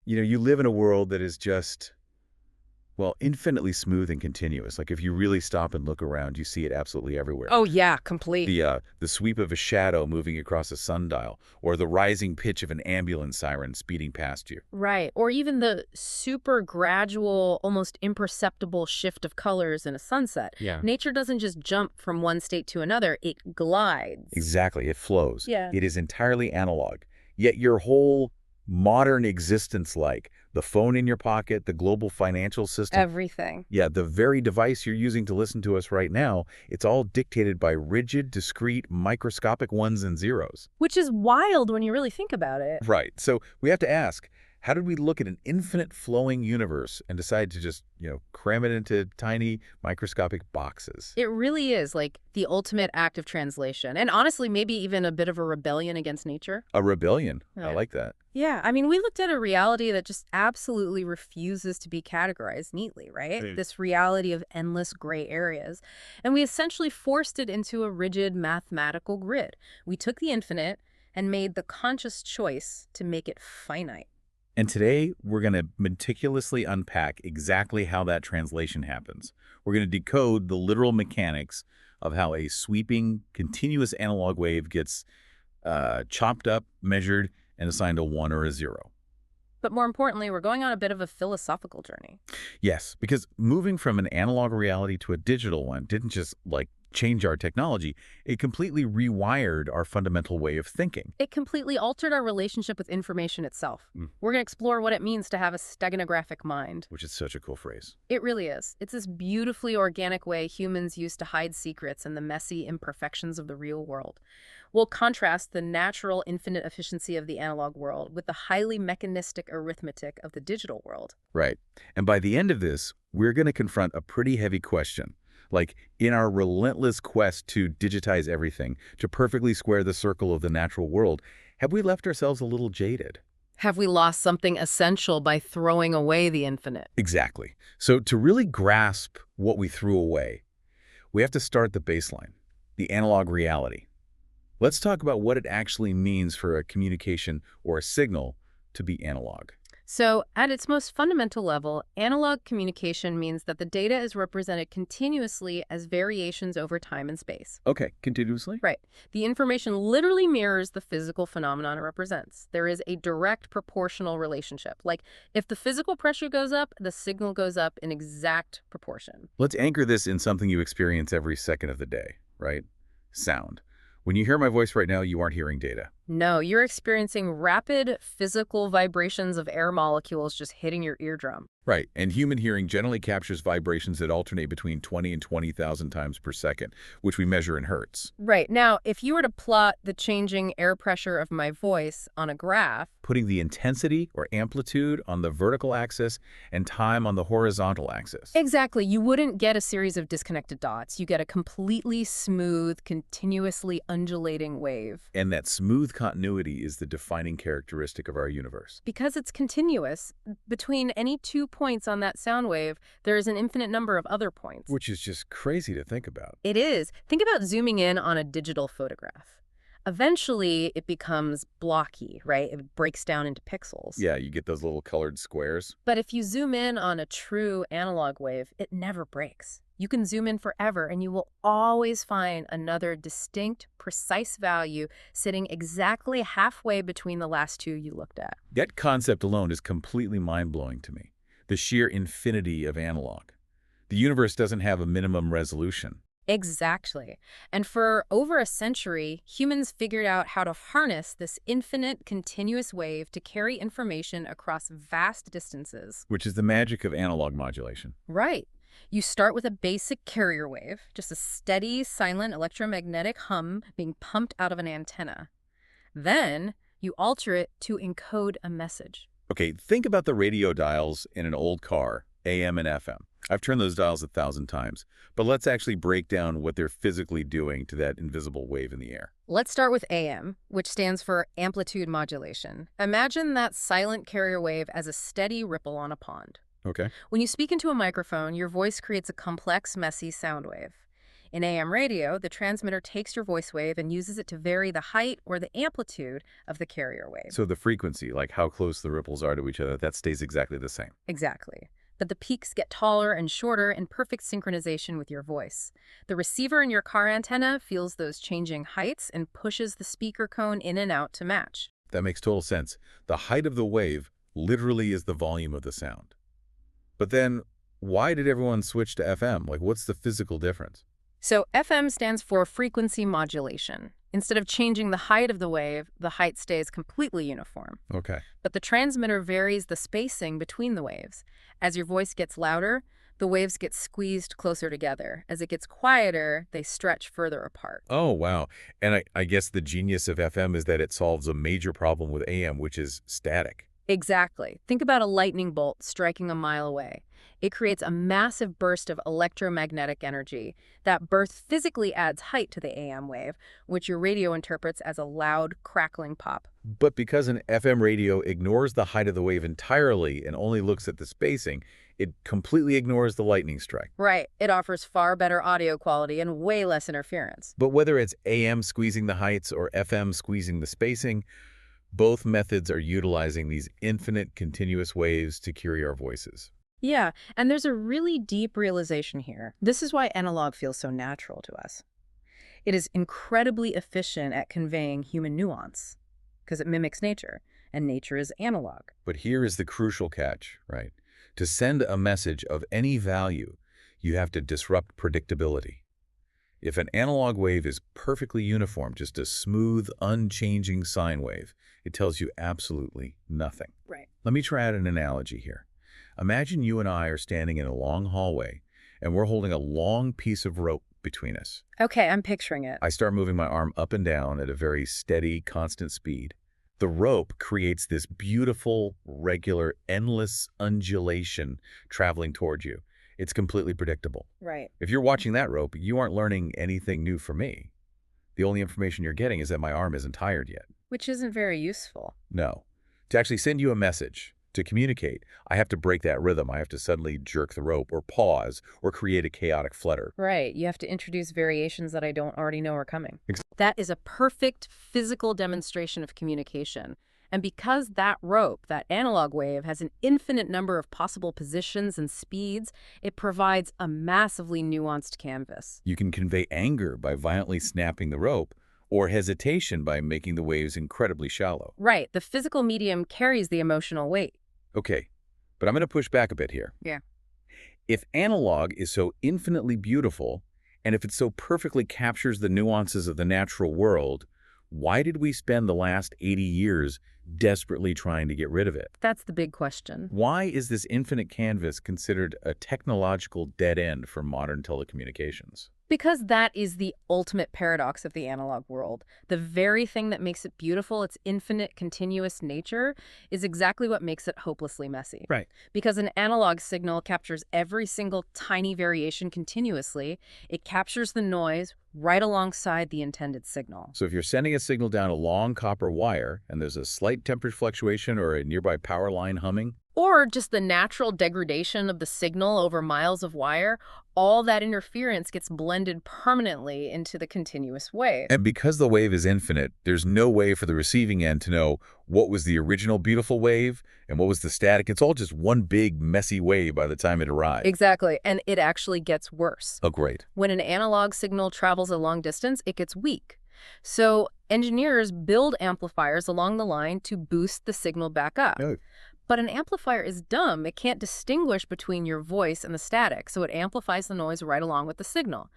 You live in a world that is just, well, infinitely smooth and continuous. Like if you really stop and look around, you see it absolutely everywhere. Oh, yeah, complete. The sweep of a shadow moving across a sundial, or the rising pitch of an ambulance siren speeding past you. Right. Or even the super gradual, almost imperceptible shift of colors in a sunset. Yeah. Nature doesn't just jump from one state to another, it glides. Exactly. It flows. Yeah. It is entirely analog. Yet your whole modern existence, like the phone in your pocket, the global financial system, Everything. yeah, the very device you're using to listen to us right now, it's all dictated by rigid, discrete, microscopic ones and zeros. Which is wild when you really think about it. Right. So we have to ask, how did we look at an infinite flowing universe and decide to just, cram it into tiny microscopic boxes? It really is like the ultimate act of translation. And honestly, maybe even a bit of a rebellion against nature. A rebellion. I Yeah. like that. Yeah, I mean, we looked at a reality that just absolutely refuses to be categorized neatly, right? Right. This reality of endless gray areas. And we essentially forced it into a rigid mathematical grid. We took the infinite and made the conscious choice to make it finite. And today, we're going to meticulously unpack exactly how that translation happens. We're going to decode the literal mechanics of how a sweeping, continuous analog wave gets chopped up, measured, and assigned a 1 or a 0. But more importantly, we're going on a bit of a philosophical journey. Yes, because moving from an analog reality to a digital one didn't just, change our technology. It completely rewired our fundamental way of thinking. It completely altered our relationship with information itself. Mm. We're going to explore what it means to have a steganographic mind. Which is such a cool phrase. It really is. It's this beautifully organic way humans use to hide secrets and the messy imperfections of the real world. We'll contrast the natural, infinite efficiency of the analog world with the highly mechanistic arithmetic of the digital world. Right. And by the end of this, we're going to confront a pretty heavy question. Like, in our relentless quest to digitize everything, to perfectly square the circle of the natural world, have we left ourselves a little jaded? Have we lost something essential by throwing away the infinite? Exactly. So to really grasp what we threw away, we have to start the baseline, the analog reality. Let's talk about what it actually means for a communication or a signal to be analog. So, at its most fundamental level, analog communication means that the data is represented continuously as variations over time and space. Okay, continuously? Right. The information literally mirrors the physical phenomenon it represents. There is a direct proportional relationship. Like, if the physical pressure goes up, the signal goes up in exact proportion. Let's anchor this in something you experience every second of the day, right? Sound. When you hear my voice right now, you aren't hearing data. No, you're experiencing rapid physical vibrations of air molecules just hitting your eardrum. Right, and human hearing generally captures vibrations that alternate between 20 and 20,000 times per second, which we measure in hertz. Right. Now, if you were to plot the changing air pressure of my voice on a graph, Putting the intensity or amplitude on the vertical axis and time on the horizontal axis. exactly, you wouldn't get a series of disconnected dots. You get a completely smooth, continuously undulating wave. And that smooth continuity is the defining characteristic of our universe. Because it's continuous, between any 2 points on that sound wave, there is an infinite number of other points. Which is just crazy to think about. It is. Think about zooming in on a digital photograph. Eventually, it becomes blocky, right? It breaks down into pixels. Yeah, you get those little colored squares. But if you zoom in on a true analog wave, it never breaks. You can zoom in forever, and you will always find another distinct, precise value sitting exactly halfway between the last two you looked at. That concept alone is completely mind-blowing to me. The sheer infinity of analog. The universe doesn't have a minimum resolution. Exactly. And for over a century, humans figured out how to harness this infinite, continuous wave to carry information across vast distances. Which is the magic of analog modulation. Right. You start with a basic carrier wave, just a steady, silent electromagnetic hum being pumped out of an antenna. Then you alter it to encode a message. Okay, think about the radio dials in an old car, AM and FM. I've turned those dials 1,000 times, but let's actually break down what they're physically doing to that invisible wave in the air. Let's start with AM, which stands for amplitude modulation. Imagine that silent carrier wave as a steady ripple on a pond. Okay. When you speak into a microphone, your voice creates a complex, messy sound wave. In AM radio, the transmitter takes your voice wave and uses it to vary the height or the amplitude of the carrier wave. So the frequency, like how close the ripples are to each other, that stays exactly the same. Exactly. But the peaks get taller and shorter in perfect synchronization with your voice. The receiver in your car antenna feels those changing heights and pushes the speaker cone in and out to match. That makes total sense. The height of the wave literally is the volume of the sound. But then, why did everyone switch to FM? Like, what's the physical difference? So FM stands for frequency modulation. Instead of changing the height of the wave, the height stays completely uniform. Okay. But the transmitter varies the spacing between the waves. As your voice gets louder, the waves get squeezed closer together. As it gets quieter, they stretch further apart. Oh, wow. And I guess the genius of FM is that it solves a major problem with AM, which is static. Exactly. Think about a lightning bolt striking a mile away. It creates a massive burst of electromagnetic energy. That burst physically adds height to the AM wave, which your radio interprets as a loud, crackling pop. But because an FM radio ignores the height of the wave entirely and only looks at the spacing, it completely ignores the lightning strike. Right. It offers far better audio quality and way less interference. But whether it's AM squeezing the heights or FM squeezing the spacing, both methods are utilizing these infinite continuous waves to carry our voices. Yeah, and there's a really deep realization here. This is why analog feels so natural to us. It is incredibly efficient at conveying human nuance, because it mimics nature, and nature is analog. But here is the crucial catch, right? To send a message of any value, you have to disrupt predictability. If an analog wave is perfectly uniform, just a smooth, unchanging sine wave, it tells you absolutely nothing. Right. Let me try out an analogy here. Imagine you and I are standing in a long hallway, and we're holding a long piece of rope between us. Okay, I'm picturing it. I start moving my arm up and down at a very steady, constant speed. The rope creates this beautiful, regular, endless undulation traveling toward you. It's completely predictable. Right. If you're watching that rope, you aren't learning anything new from me. The only information you're getting is that my arm isn't tired yet. Which isn't very useful. No. To actually send you a message, to communicate, I have to break that rhythm. I have to suddenly jerk the rope or pause or create a chaotic flutter. Right. You have to introduce variations that I don't already know are coming. Ex- That is a perfect physical demonstration of communication. And because that rope, that analog wave, has an infinite number of possible positions and speeds, it provides a massively nuanced canvas. You can convey anger by violently snapping the rope or hesitation by making the waves incredibly shallow. Right. The physical medium carries the emotional weight. Okay, but I'm going to push back a bit here. Yeah. If analog is so infinitely beautiful, and if it so perfectly captures the nuances of the natural world, why did we spend the last 80 years desperately trying to get rid of it? That's the big question. Why is this infinite canvas considered a technological dead end for modern telecommunications? Because that is the ultimate paradox of the analog world. The very thing that makes it beautiful, its infinite, continuous nature, is exactly what makes it hopelessly messy. Right. Because an analog signal captures every single tiny variation continuously, it captures the noise right alongside the intended signal. So if you're sending a signal down a long copper wire and there's a slight temperature fluctuation or a nearby power line humming, Or just the natural degradation of the signal over miles of wire, all that interference gets blended permanently into the continuous wave. and because the wave is infinite, there's no way for the receiving end to know what was the original beautiful wave and what was the static. It's all just one big messy wave by the time it arrives. Exactly, and it actually gets worse. Oh, great. When an analog signal travels a long distance, it gets weak. So engineers build amplifiers along the line to boost the signal back up. Oh. But an amplifier is dumb. It can't distinguish between your voice and the static, so it amplifies the noise right along with the signal.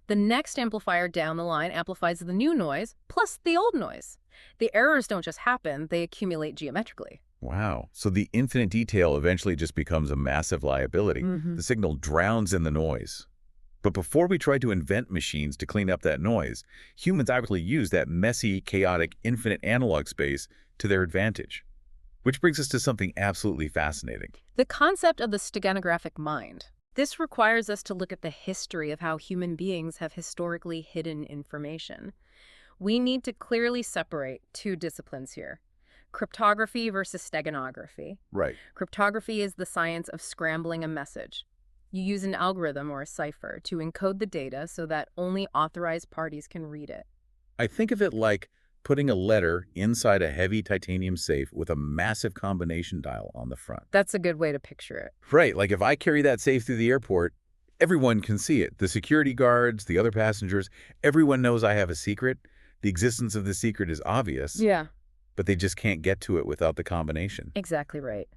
The next amplifier down the line amplifies the new noise plus the old noise. The errors don't just happen, they accumulate geometrically. Wow. So the infinite detail eventually just becomes a massive liability. Mhm. The signal drowns in the noise. But before we tried to invent machines to clean up that noise, humans actually used that messy, chaotic, infinite analog space to their advantage. Which brings us to something absolutely fascinating. The concept of the steganographic mind. This requires us to look at the history of how human beings have historically hidden information. We need to clearly separate two disciplines here: cryptography versus steganography. Right. Cryptography is the science of scrambling a message. You use an algorithm or a cipher to encode the data so that only authorized parties can read it. I think of it like putting a letter inside a heavy titanium safe with a massive combination dial on the front. That's a good way to picture it. Right, like if I carry that safe through the airport, everyone can see it. The security guards, the other passengers, everyone knows I have a secret. The existence of the secret is obvious, Yeah, but they just can't get to it without the combination. exactly right.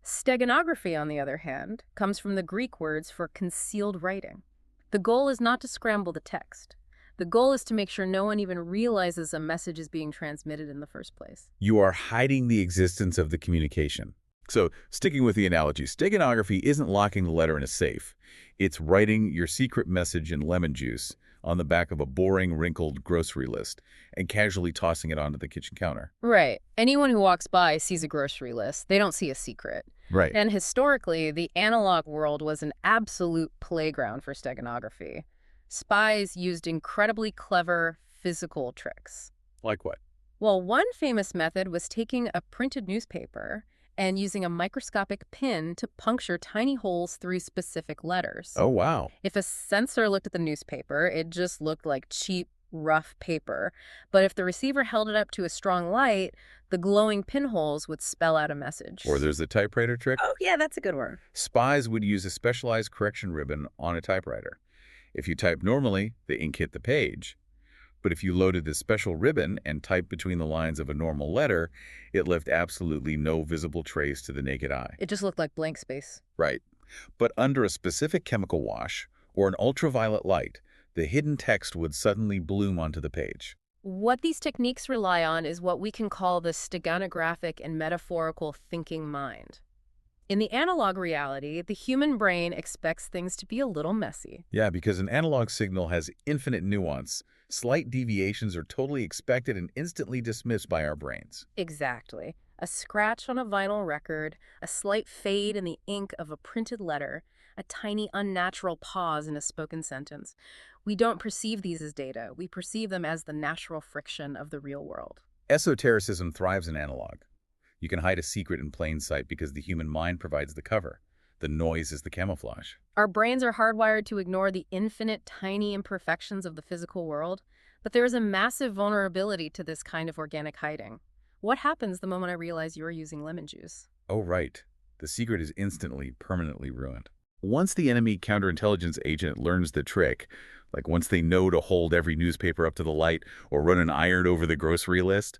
Steganography, on the other hand, comes from the Greek words for concealed writing. The goal is not to scramble the text. The goal is to make sure no one even realizes a message is being transmitted in the first place. You are hiding the existence of the communication. So, sticking with the analogy, steganography isn't locking the letter in a safe. It's writing your secret message in lemon juice on the back of a boring, wrinkled grocery list and casually tossing it onto the kitchen counter. Right. Anyone who walks by sees a grocery list. They don't see a secret. Right. And historically, the analog world was an absolute playground for steganography. Spies used incredibly clever physical tricks. Like what? Well, one famous method was taking a printed newspaper and using a microscopic pin to puncture tiny holes through specific letters. Oh, wow. If a censor looked at the newspaper, it just looked like cheap, rough paper. But if the receiver held it up to a strong light, the glowing pinholes would spell out a message. Or there's the typewriter trick. Oh, yeah, that's a good one. Spies would use a specialized correction ribbon on a typewriter. If you type normally, the ink hit the page. But if you loaded this special ribbon and typed between the lines of a normal letter, it left absolutely no visible trace to the naked eye. It just looked like blank space. Right. But under a specific chemical wash or an ultraviolet light, the hidden text would suddenly bloom onto the page. What these techniques rely on is what we can call the steganographic and metaphorical thinking mind. In the analog reality, the human brain expects things to be a little messy. Yeah, because an analog signal has infinite nuance. Slight deviations are totally expected and instantly dismissed by our brains. Exactly. A scratch on a vinyl record, a slight fade in the ink of a printed letter, a tiny unnatural pause in a spoken sentence. We don't perceive these as data. We perceive them as the natural friction of the real world. Esotericism thrives in analog. You can hide a secret in plain sight because the human mind provides the cover. The noise is the camouflage. Our brains are hardwired to ignore the infinite, tiny imperfections of the physical world, but there is a massive vulnerability to this kind of organic hiding. What happens the moment I realize you're using lemon juice? Oh, right. The secret is instantly, permanently ruined. Once the enemy counterintelligence agent learns the trick, like once they know to hold every newspaper up to the light or run an iron over the grocery list,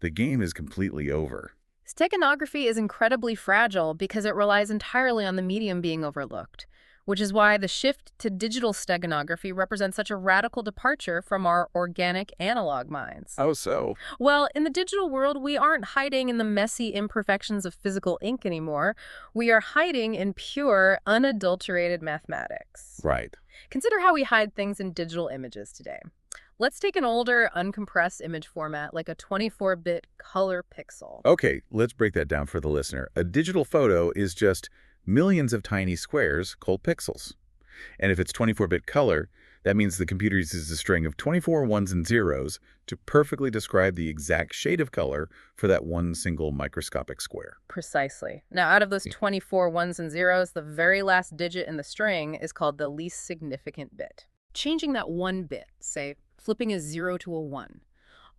the game is completely over. Steganography is incredibly fragile because it relies entirely on the medium being overlooked, which is why the shift to digital steganography represents such a radical departure from our organic analog minds. How so? Well, in the digital world, we aren't hiding in the messy imperfections of physical ink anymore. We are hiding in pure, unadulterated mathematics. Right. Consider how we hide things in digital images today. Let's take an older, uncompressed image format like a 24-bit color pixel. Okay, let's break that down for the listener. A digital photo is just millions of tiny squares called pixels. And if it's 24-bit color, that means the computer uses a string of 24 ones and zeros to perfectly describe the exact shade of color for that one single microscopic square. Precisely. Now, out of those 24 ones and zeros, the very last digit in the string is called the least significant bit. Changing that one bit, say, flipping a 0 to a 1,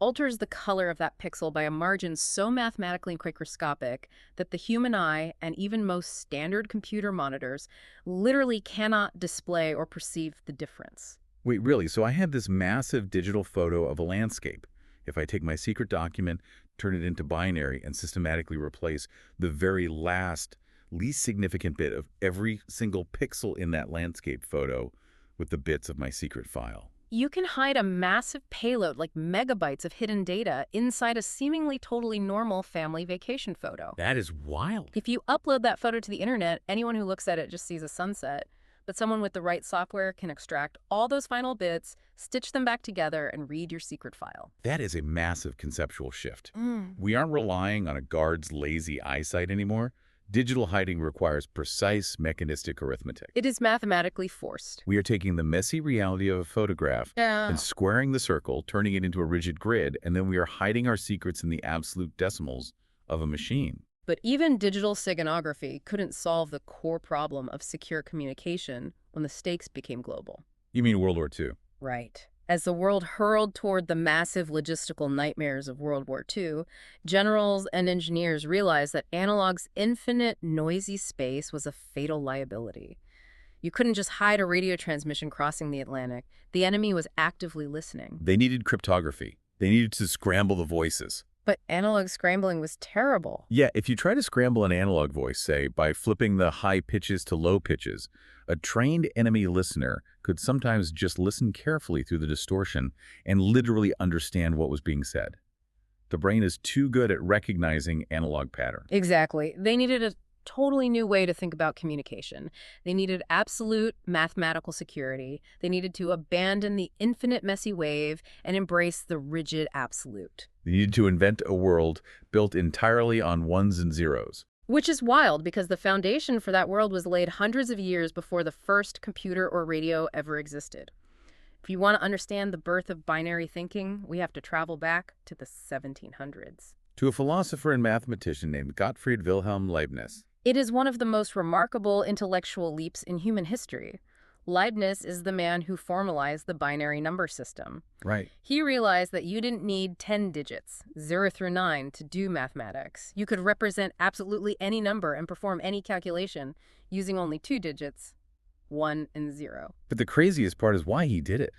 alters the color of that pixel by a margin so mathematically microscopic that the human eye and even most standard computer monitors literally cannot display or perceive the difference. Wait, really? So I had this massive digital photo of a landscape. If I take my secret document, turn it into binary, and systematically replace the very last, least significant bit of every single pixel in that landscape photo with the bits of my secret file. You can hide a massive payload like megabytes of hidden data inside a seemingly totally normal family vacation photo. That is wild. If you upload that photo to the internet, anyone who looks at it just sees a sunset. But someone with the right software can extract all those final bits, stitch them back together, and read your secret file. That is a massive conceptual shift. We aren't relying on a guard's lazy eyesight anymore. Digital hiding requires precise mechanistic arithmetic. It is mathematically forced. We are taking the messy reality of a photograph and squaring the circle, turning it into a rigid grid, and then we are hiding our secrets in the absolute decimals of a machine. But even digital signography couldn't solve the core problem of secure communication when the stakes became global. You mean World War II? Right. As the world hurled toward the massive logistical nightmares of World War II, generals and engineers realized that analog's infinite, noisy space was a fatal liability. You couldn't just hide a radio transmission crossing the Atlantic. The enemy was actively listening. They needed cryptography. They needed to scramble the voices. But analog scrambling was terrible. Yeah, if you try to scramble an analog voice, say, by flipping the high pitches to low pitches, a trained enemy listener could sometimes just listen carefully through the distortion and literally understand what was being said. The brain is too good at recognizing analog patterns. Exactly. They needed a totally new way to think about communication. They needed absolute mathematical security. They needed to abandon the infinite messy wave and embrace the rigid absolute. They needed to invent a world built entirely on ones and zeros. Which is wild because the foundation for that world was laid hundreds of years before the first computer or radio ever existed. If you want to understand the birth of binary thinking, we have to travel back to the 1700s. To a philosopher and mathematician named Gottfried Wilhelm Leibniz. It is one of the most remarkable intellectual leaps in human history. Leibniz is the man who formalized the binary number system. Right. He realized that you didn't need 10 digits, 0 through 9, to do mathematics. You could represent absolutely any number and perform any calculation using only 2 digits, 1 and 0. But the craziest part is why he did it.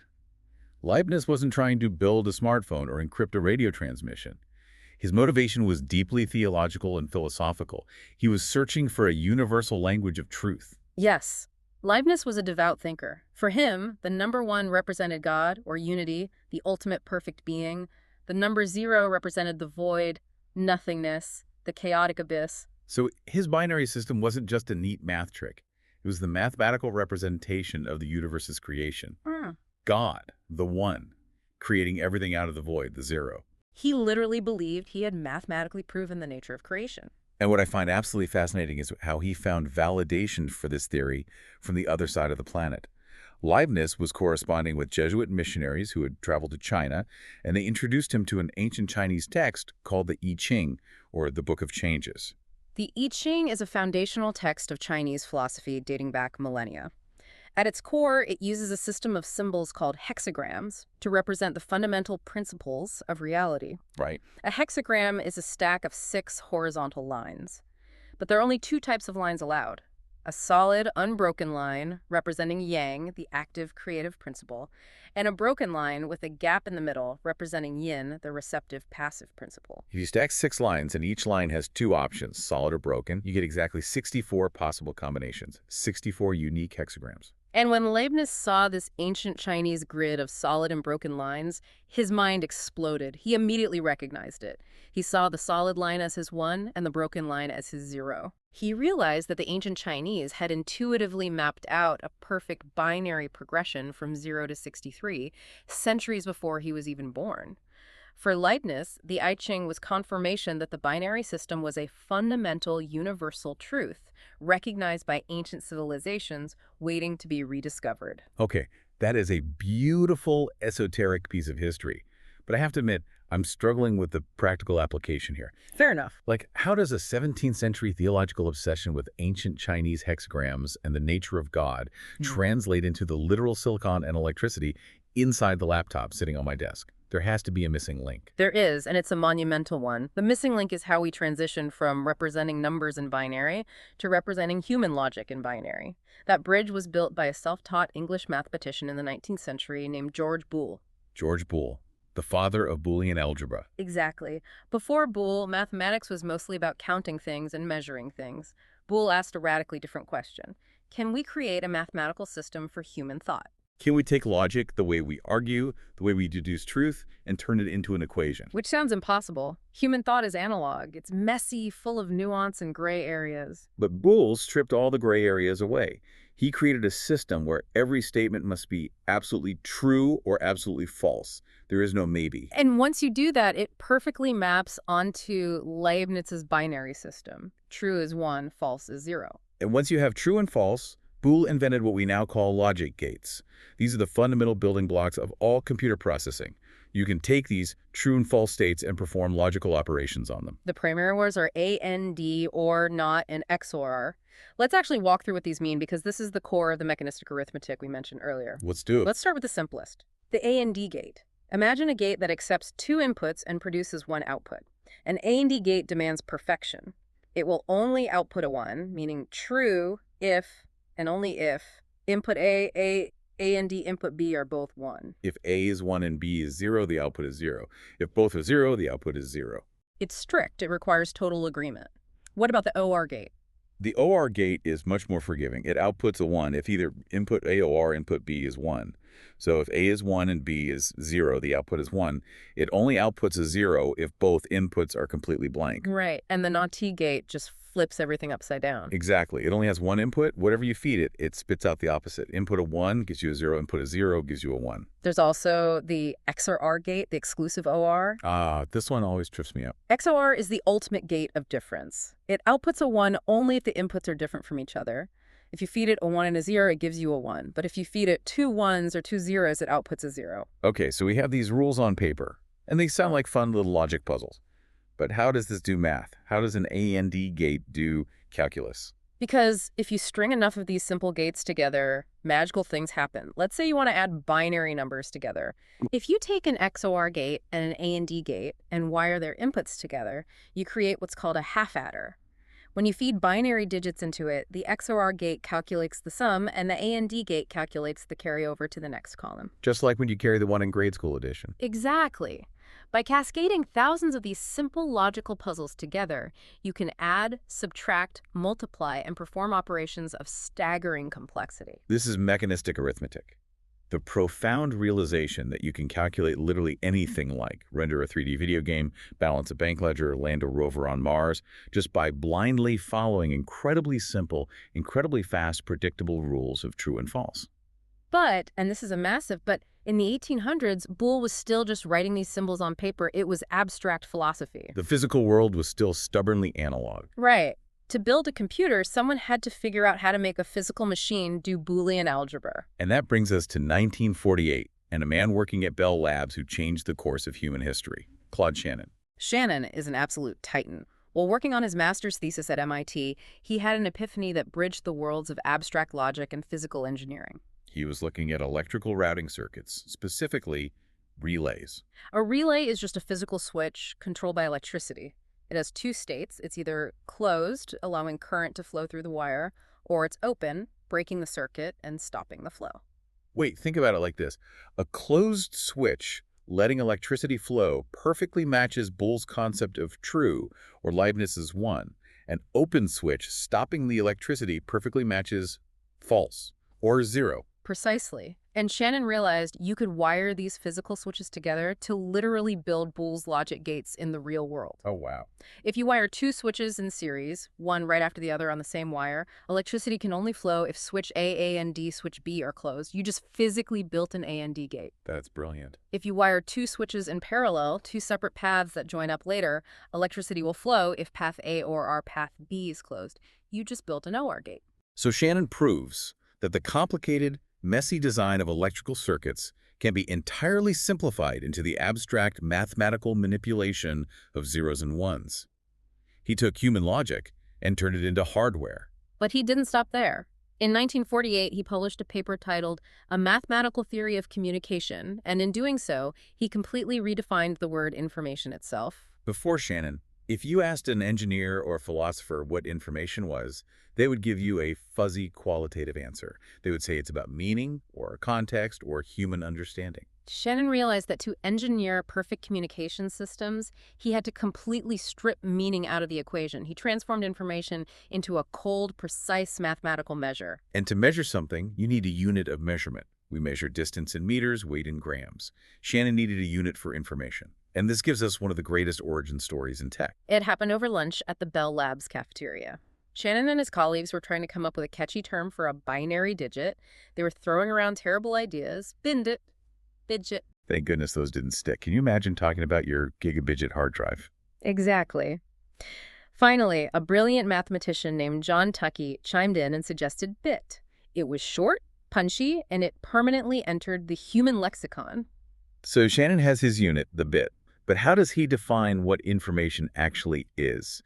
Leibniz wasn't trying to build a smartphone or encrypt a radio transmission. His motivation was deeply theological and philosophical. He was searching for a universal language of truth. Yes, Leibniz was a devout thinker. For him, the number 1 represented God, or unity, the ultimate perfect being. The number 0 represented the void, nothingness, the chaotic abyss. So his binary system wasn't just a neat math trick. It was the mathematical representation of the universe's creation. God, the one, creating everything out of the void, the zero. He literally believed he had mathematically proven the nature of creation. And what I find absolutely fascinating is how he found validation for this theory from the other side of the planet. Leibniz was corresponding with Jesuit missionaries who had traveled to China, and they introduced him to an ancient Chinese text called the I Ching, or the Book of Changes. The I Ching is a foundational text of Chinese philosophy dating back millennia. At its core, it uses a system of symbols called hexagrams to represent the fundamental principles of reality. Right. A hexagram is a stack of 6 horizontal lines. But there are only 2 types of lines allowed. A solid, unbroken line representing yang, the active creative principle, and a broken line with a gap in the middle representing yin, the receptive passive principle. If you stack 6 lines and each line has 2 options, solid or broken, you get exactly 64 possible combinations, 64 unique hexagrams. And when Leibniz saw this ancient Chinese grid of solid and broken lines, his mind exploded. He immediately recognized it. He saw the solid line as his 1 and the broken line as his 0. He realized that the ancient Chinese had intuitively mapped out a perfect binary progression from 0 to 63 centuries before he was even born. For Leibniz, the I Ching was confirmation that the binary system was a fundamental universal truth, recognized by ancient civilizations waiting to be rediscovered. Okay, that is a beautiful esoteric piece of history. But I have to admit, I'm struggling with the practical application here. Fair enough. Like, how does a 17th century theological obsession with ancient Chinese hexagrams and the nature of God translate into the literal silicon and electricity inside the laptop sitting on my desk? There has to be a missing link. There is, and it's a monumental one. The missing link is how we transition from representing numbers in binary to representing human logic in binary. That bridge was built by a self-taught English mathematician in the 19th century named George Boole. George Boole, the father of Boolean algebra. Exactly. Before Boole, mathematics was mostly about counting things and measuring things. Boole asked a radically different question. Can we create a mathematical system for human thought? Can we take logic, the way we argue, the way we deduce truth, and turn it into an equation? Which sounds impossible. Human thought is analog. It's messy, full of nuance and gray areas. But Boole stripped all the gray areas away. He created a system where every statement must be absolutely true or absolutely false. There is no maybe. And once you do that, it perfectly maps onto Leibniz's binary system. True is 1, false is 0. And once you have true and false, Boole invented what we now call logic gates. These are the fundamental building blocks of all computer processing. You can take these true and false states and perform logical operations on them. The primary words are AND, or, not, and XOR. Let's actually walk through what these mean because this is the core of the mechanistic arithmetic we mentioned earlier. Let's do it. Let's start with the simplest, the AND gate. Imagine a gate that accepts two inputs and produces one output. An AND gate demands perfection. It will only output a 1, meaning true if and only if input A and D, input B are both 1. If A is 1 and B is 0, the output is 0. If both are 0, the output is 0. It's strict. It requires total agreement. What about the OR gate? The OR gate is much more forgiving. It outputs a 1 if either input A or input B is 1. So if A is 1 and B is 0, the output is 1. It only outputs a 0 if both inputs are completely blank. Right. And the NOT gate just flips everything upside down. Exactly. It only has one input. Whatever you feed it, it spits out the opposite. Input a 1 gives you a 0. Input a 0 gives you a 1. There's also the XOR gate, the exclusive OR. This one always trips me up. XOR is the ultimate gate of difference. It outputs a 1 only if the inputs are different from each other. If you feed it a 1 and a 0, it gives you a 1. But if you feed it two 1s or two 0s, it outputs a 0. Okay, so we have these rules on paper, and they sound like fun little logic puzzles. But how does this do math? How does an AND gate do calculus? Because if you string enough of these simple gates together, magical things happen. Let's say you want to add binary numbers together. If you take an XOR gate and an AND gate and wire their inputs together, you create what's called a half adder. When you feed binary digits into it, the XOR gate calculates the sum, and the AND gate calculates the carryover to the next column. Just like when you carry the one in grade school edition. Exactly. By cascading thousands of these simple logical puzzles together, you can add, subtract, multiply, and perform operations of staggering complexity. This is mechanistic arithmetic. The profound realization that you can calculate literally anything, like render a 3D video game, balance a bank ledger, land a rover on Mars, just by blindly following incredibly simple, incredibly fast, predictable rules of true and false. But, and this is a massive, but in the 1800s, Boole was still just writing these symbols on paper. It was abstract philosophy. The physical world was still stubbornly analog. Right. To build a computer, someone had to figure out how to make a physical machine do Boolean algebra. And that brings us to 1948, and a man working at Bell Labs who changed the course of human history, Claude Shannon. Shannon is an absolute titan. While working on his master's thesis at MIT, he had an epiphany that bridged the worlds of abstract logic and physical engineering. He was looking at electrical routing circuits, specifically relays. A relay is just a physical switch controlled by electricity. It has two states. It's either closed, allowing current to flow through the wire, or it's open, breaking the circuit and stopping the flow. Wait, think about it like this. A closed switch letting electricity flow perfectly matches Boole's concept of true, or Leibniz's 1. An open switch stopping the electricity perfectly matches false, or 0. Precisely. And Shannon realized you could wire these physical switches together to literally build Boole's logic gates in the real world. Oh, wow. If you wire two switches in series, one right after the other on the same wire, electricity can only flow if switch A and D, switch B are closed. You just physically built an A and D gate. That's brilliant. If you wire two switches in parallel, two separate paths that join up later, electricity will flow if path A or our path B is closed. You just built an OR gate. So Shannon proves that the complicated, messy design of electrical circuits can be entirely simplified into the abstract mathematical manipulation of zeros and ones. He took human logic and turned it into hardware. But he didn't stop there. In 1948, he published a paper titled A Mathematical Theory of Communication, and in doing so, he completely redefined the word information itself. Before Shannon, if you asked an engineer or philosopher what information was, they would give you a fuzzy qualitative answer. They would say it's about meaning or context or human understanding. Shannon realized that to engineer perfect communication systems, he had to completely strip meaning out of the equation. He transformed information into a cold, precise mathematical measure. And to measure something, you need a unit of measurement. We measure distance in meters, weight in grams. Shannon needed a unit for information. And this gives us one of the greatest origin stories in tech. It happened over lunch at the Bell Labs cafeteria. Shannon and his colleagues were trying to come up with a catchy term for a binary digit. They were throwing around terrible ideas. Bindit, bidget. Thank goodness those didn't stick. Can you imagine talking about your gigabidget hard drive? Exactly. Finally, a brilliant mathematician named John Tukey chimed in and suggested bit. It was short, punchy, and it permanently entered the human lexicon. So Shannon has his unit, the bit, but how does he define what information actually is?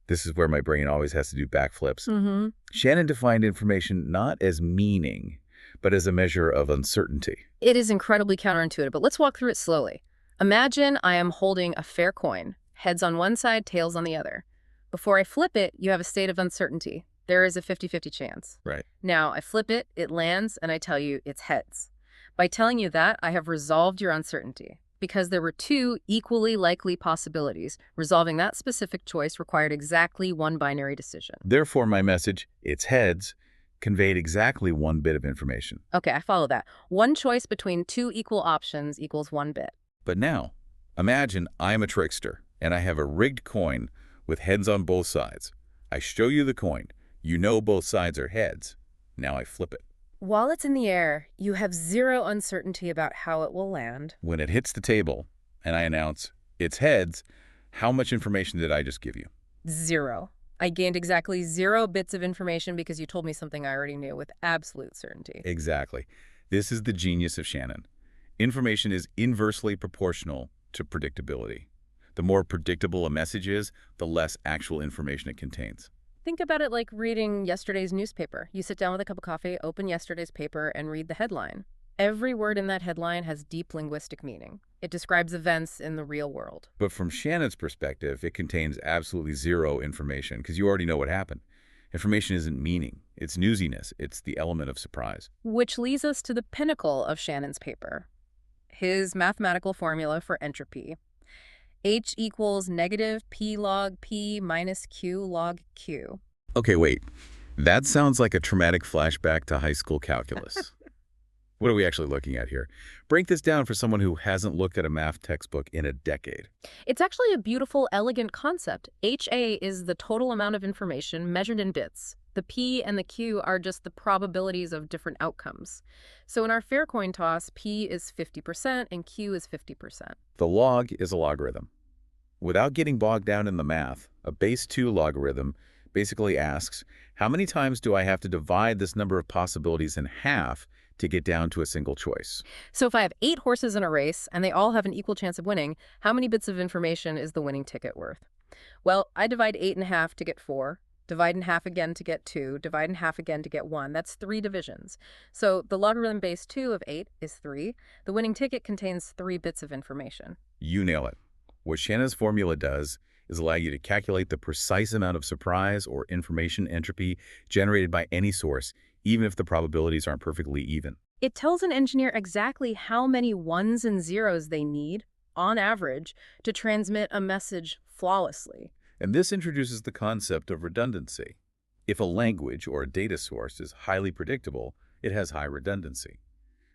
This is where my brain always has to do backflips. Mm-hmm. Shannon defined information not as meaning, but as a measure of uncertainty. It is incredibly counterintuitive, but let's walk through it slowly. Imagine I am holding a fair coin, heads on one side, tails on the other. Before I flip it, you have a state of uncertainty. There is a 50-50 chance. Right. Now, I flip it, it lands, and I tell you it's heads. By telling you that, I have resolved your uncertainty. Because there were two equally likely possibilities, resolving that specific choice required exactly one binary decision. Therefore, my message, it's heads, conveyed exactly one bit of information. Okay, I follow that. One choice between two equal options equals one bit. But now, imagine I'm a trickster, and I have a rigged coin with heads on both sides. I show you the coin. You know both sides are heads. Now I flip it. While it's in the air, you have zero uncertainty about how it will land. When it hits the table, and I announce, it's heads, how much information did I just give you? Zero. I gained exactly 0 bits of information because you told me something I already knew with absolute certainty. Exactly. This is the genius of Shannon. Information is inversely proportional to predictability. The more predictable a message is, the less actual information it contains. Think about it like reading yesterday's newspaper. You sit down with a cup of coffee, open yesterday's paper, and read the headline. Every word in that headline has deep linguistic meaning. It describes events in the real world. But from Shannon's perspective, it contains absolutely zero information because you already know what happened. Information isn't meaning. It's newsiness. It's the element of surprise. Which leads us to the pinnacle of Shannon's paper, his mathematical formula for entropy. H equals negative P log P minus Q log Q. Okay, wait. That sounds like a traumatic flashback to high school calculus. What are we actually looking at here? Break this down for someone who hasn't looked at a math textbook in a decade. It's actually a beautiful, elegant concept. HA is the total amount of information measured in bits. The P and the Q are just the probabilities of different outcomes. So in our fair coin toss, P is 50% and Q is 50%. The log is a logarithm. Without getting bogged down in the math, a base 2 logarithm basically asks, how many times do I have to divide this number of possibilities in half to get down to a single choice? So if I have 8 horses in a race and they all have an equal chance of winning, how many bits of information is the winning ticket worth? Well, I divide 8 in half to get 4, divide in half again to get 2, divide in half again to get 1. That's 3 divisions. So the logarithm base 2 of 8 is 3. The winning ticket contains 3 bits of information. You nail it. What Shannon's formula does is allow you to calculate the precise amount of surprise or information entropy generated by any source, even if the probabilities aren't perfectly even. It tells an engineer exactly how many ones and zeros they need, on average, to transmit a message flawlessly. And this introduces the concept of redundancy. If a language or a data source is highly predictable, it has high redundancy.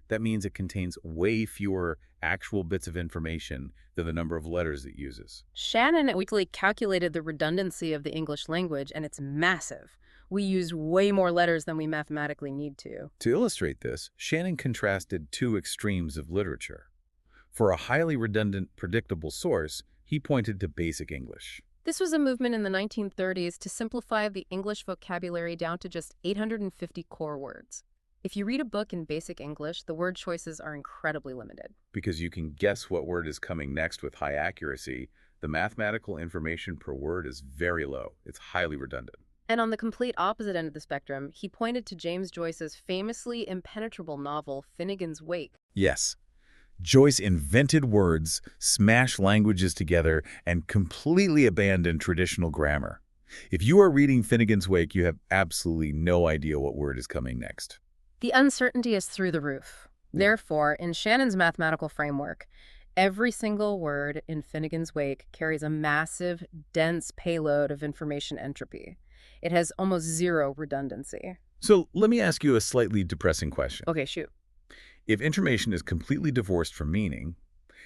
That means it contains way fewer actual bits of information than the number of letters it uses. Shannon weekly calculated the redundancy of the English language, and it's massive. We use way more letters than we mathematically need to. To illustrate this, Shannon contrasted two extremes of literature. For a highly redundant, predictable source, he pointed to Basic English. This was a movement in the 1930s to simplify the English vocabulary down to just 850 core words. If you read a book in Basic English, the word choices are incredibly limited. Because you can guess what word is coming next with high accuracy, the mathematical information per word is very low. It's highly redundant. And on the complete opposite end of the spectrum, he pointed to James Joyce's famously impenetrable novel, Finnegan's Wake. Yes. Joyce invented words, smashed languages together, and completely abandoned traditional grammar. If you are reading Finnegan's Wake, you have absolutely no idea what word is coming next. The uncertainty is through the roof. Therefore, in Shannon's mathematical framework, every single word in Finnegan's Wake carries a massive, dense payload of information entropy. It has almost zero redundancy. So let me ask you a slightly depressing question. Okay, shoot. If information is completely divorced from meaning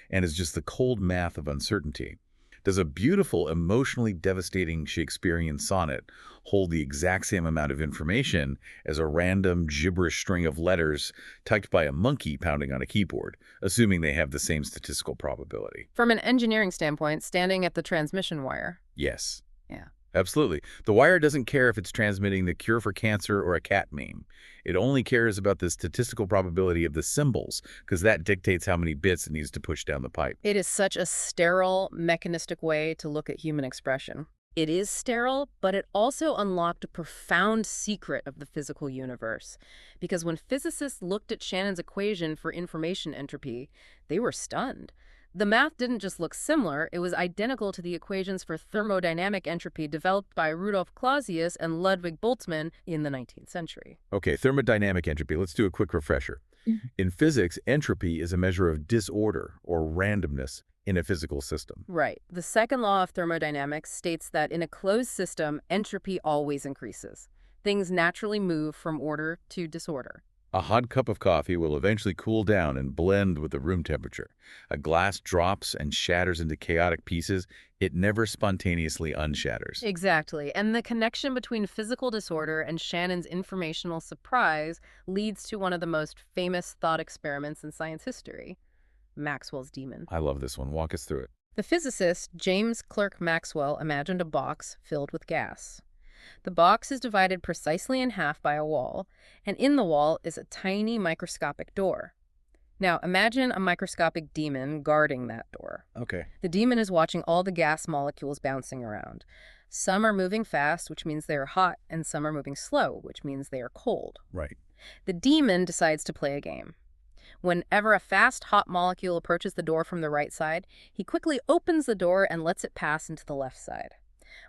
and is just the cold math of uncertainty, does a beautiful, emotionally devastating Shakespearean sonnet hold the exact same amount of information as a random gibberish string of letters typed by a monkey pounding on a keyboard, assuming they have the same statistical probability? From an engineering standpoint, standing at the transmission wire. Yes. Yeah. Absolutely. The wire doesn't care if it's transmitting the cure for cancer or a cat meme. It only cares about the statistical probability of the symbols, because that dictates how many bits it needs to push down the pipe. It is such a sterile, mechanistic way to look at human expression. It is sterile, but it also unlocked a profound secret of the physical universe. Because when physicists looked at Shannon's equation for information entropy, they were stunned. The math didn't just look similar, it was identical to the equations for thermodynamic entropy developed by Rudolf Clausius and Ludwig Boltzmann in the 19th century. Okay, thermodynamic entropy. Let's do a quick refresher. In physics, entropy is a measure of disorder or randomness in a physical system. Right. The second law of thermodynamics states that in a closed system, entropy always increases. Things naturally move from order to disorder. A hot cup of coffee will eventually cool down and blend with the room temperature. A glass drops and shatters into chaotic pieces. It never spontaneously unshatters. Exactly. And the connection between physical disorder and Shannon's informational surprise leads to one of the most famous thought experiments in science history, Maxwell's demon. I love this one. Walk us through it. The physicist James Clerk Maxwell imagined a box filled with gas. The box is divided precisely in half by a wall, and in the wall is a tiny microscopic door. Now, imagine a microscopic demon guarding that door. Okay. The demon is watching all the gas molecules bouncing around. Some are moving fast, which means they are hot, and some are moving slow, which means they are cold. Right. The demon decides to play a game. Whenever a fast, hot molecule approaches the door from the right side, he quickly opens the door and lets it pass into the left side.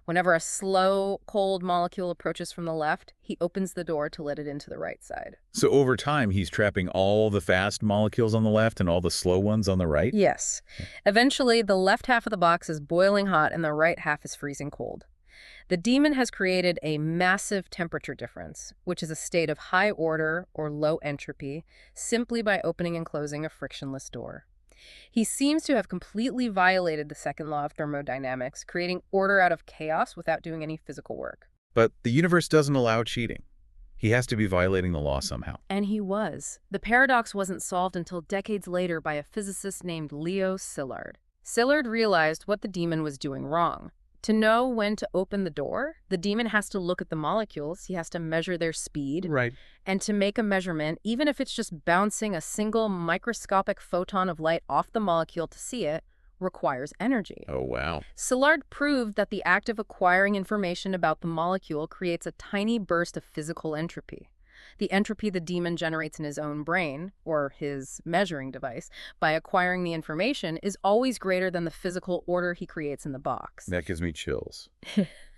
Whenever a slow, cold molecule approaches from the left, he opens the door to let it into the right side. So over time, he's trapping all the fast molecules on the left and all the slow ones on the right? Yes. Eventually, the left half of the box is boiling hot and the right half is freezing cold. The demon has created a massive temperature difference, which is a state of high order or low entropy, simply by opening and closing a frictionless door. He seems to have completely violated the second law of thermodynamics, creating order out of chaos without doing any physical work. But the universe doesn't allow cheating. He has to be violating the law somehow. And he was. The paradox wasn't solved until decades later by a physicist named Leo Szilard. Szilard realized what the demon was doing wrong. To know when to open the door, the demon has to look at the molecules, he has to measure their speed, Right. and to make a measurement, even if it's just bouncing a single microscopic photon of light off the molecule to see it, requires energy. Oh, wow. Szilard proved that the act of acquiring information about the molecule creates a tiny burst of physical entropy. The entropy the demon generates in his own brain, or his measuring device, by acquiring the information is always greater than the physical order he creates in the box. That gives me chills.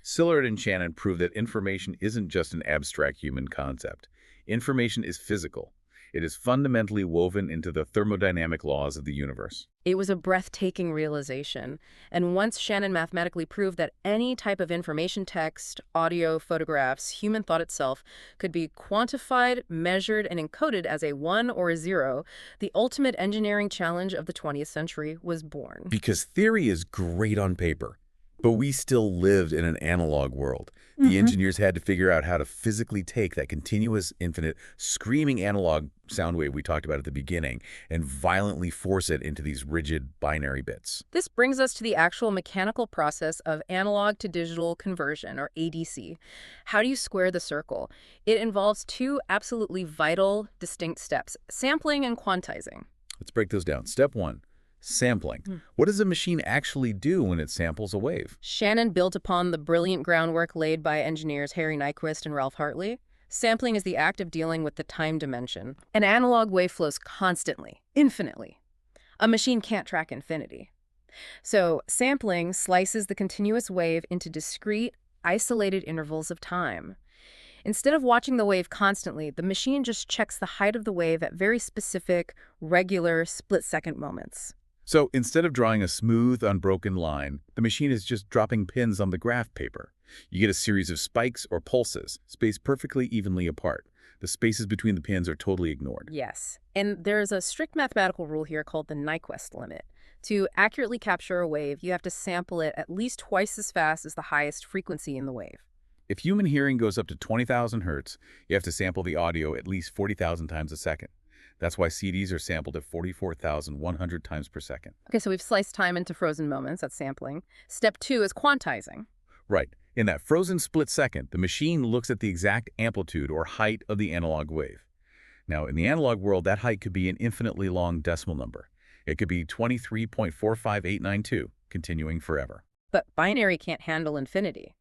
Szilard and Shannon prove that information isn't just an abstract human concept. Information is physical. It is fundamentally woven into the thermodynamic laws of the universe. It was a breathtaking realization, and once Shannon mathematically proved that any type of information, text, audio, photographs, human thought itself could be quantified, measured, and encoded as a 1 or a 0, the ultimate engineering challenge of the 20th century was born. Because theory is great on paper, but we still lived in an analog world. The engineers had to figure out how to physically take that continuous, infinite, screaming analog sound wave we talked about at the beginning and violently force it into these rigid binary bits. This brings us to the actual mechanical process of analog to digital conversion, or ADC. How do you square the circle? It involves two absolutely vital, distinct steps: sampling and quantizing. Let's break those down. Step 1. Sampling. What does a machine actually do when it samples a wave? Shannon built upon the brilliant groundwork laid by engineers Harry Nyquist and Ralph Hartley. Sampling is the act of dealing with the time dimension. An analog wave flows constantly, infinitely. A machine can't track infinity. So sampling slices the continuous wave into discrete, isolated intervals of time. Instead of watching the wave constantly, the machine just checks the height of the wave at very specific, regular, split-second moments. So instead of drawing a smooth, unbroken line, the machine is just dropping pins on the graph paper. You get a series of spikes or pulses, spaced perfectly evenly apart. The spaces between the pins are totally ignored. Yes, and there's a strict mathematical rule here called the Nyquist limit. To accurately capture a wave, you have to sample it at least twice as fast as the highest frequency in the wave. If human hearing goes up to 20,000 hertz, you have to sample the audio at least 40,000 times a second. That's why CDs are sampled at 44,100 times per second. Okay, so we've sliced time into frozen moments, that's sampling. Step 2 is quantizing. Right. In that frozen split second, the machine looks at the exact amplitude or height of the analog wave. Now, in the analog world, that height could be an infinitely long decimal number. It could be 23.45892, continuing forever. But binary can't handle infinity.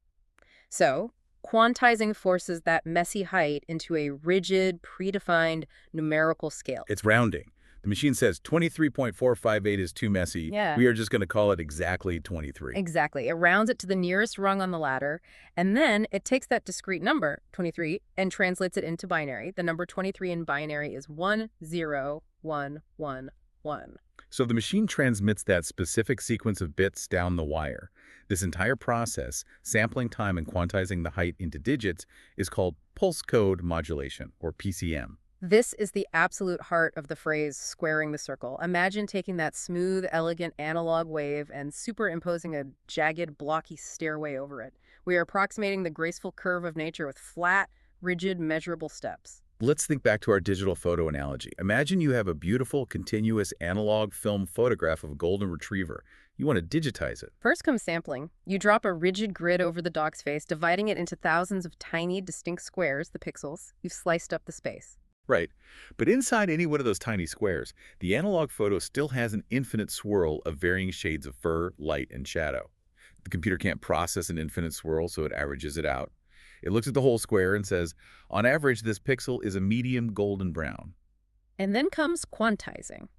So, quantizing forces that messy height into a rigid, predefined numerical scale. It's rounding. The machine says 23.458 is too messy. Yeah. We are just going to call it exactly 23. Exactly. It rounds it to the nearest rung on the ladder, and then it takes that discrete number, 23, and translates it into binary. The number 23 in binary is 10111. So the machine transmits that specific sequence of bits down the wire. This entire process, sampling time and quantizing the height into digits, is called pulse code modulation, or PCM. This is the absolute heart of the phrase squaring the circle. Imagine taking that smooth, elegant analog wave and superimposing a jagged, blocky stairway over it. We are approximating the graceful curve of nature with flat, rigid, measurable steps. Let's think back to our digital photo analogy. Imagine you have a beautiful, continuous analog film photograph of a golden retriever. You want to digitize it. First comes sampling. You drop a rigid grid over the dog's face, dividing it into thousands of tiny, distinct squares, the pixels. You've sliced up the space. Right. But inside any one of those tiny squares, the analog photo still has an infinite swirl of varying shades of fur, light, and shadow. The computer can't process an infinite swirl, so it averages it out. It looks at the whole square and says, on average, this pixel is a medium golden brown. And then comes quantizing.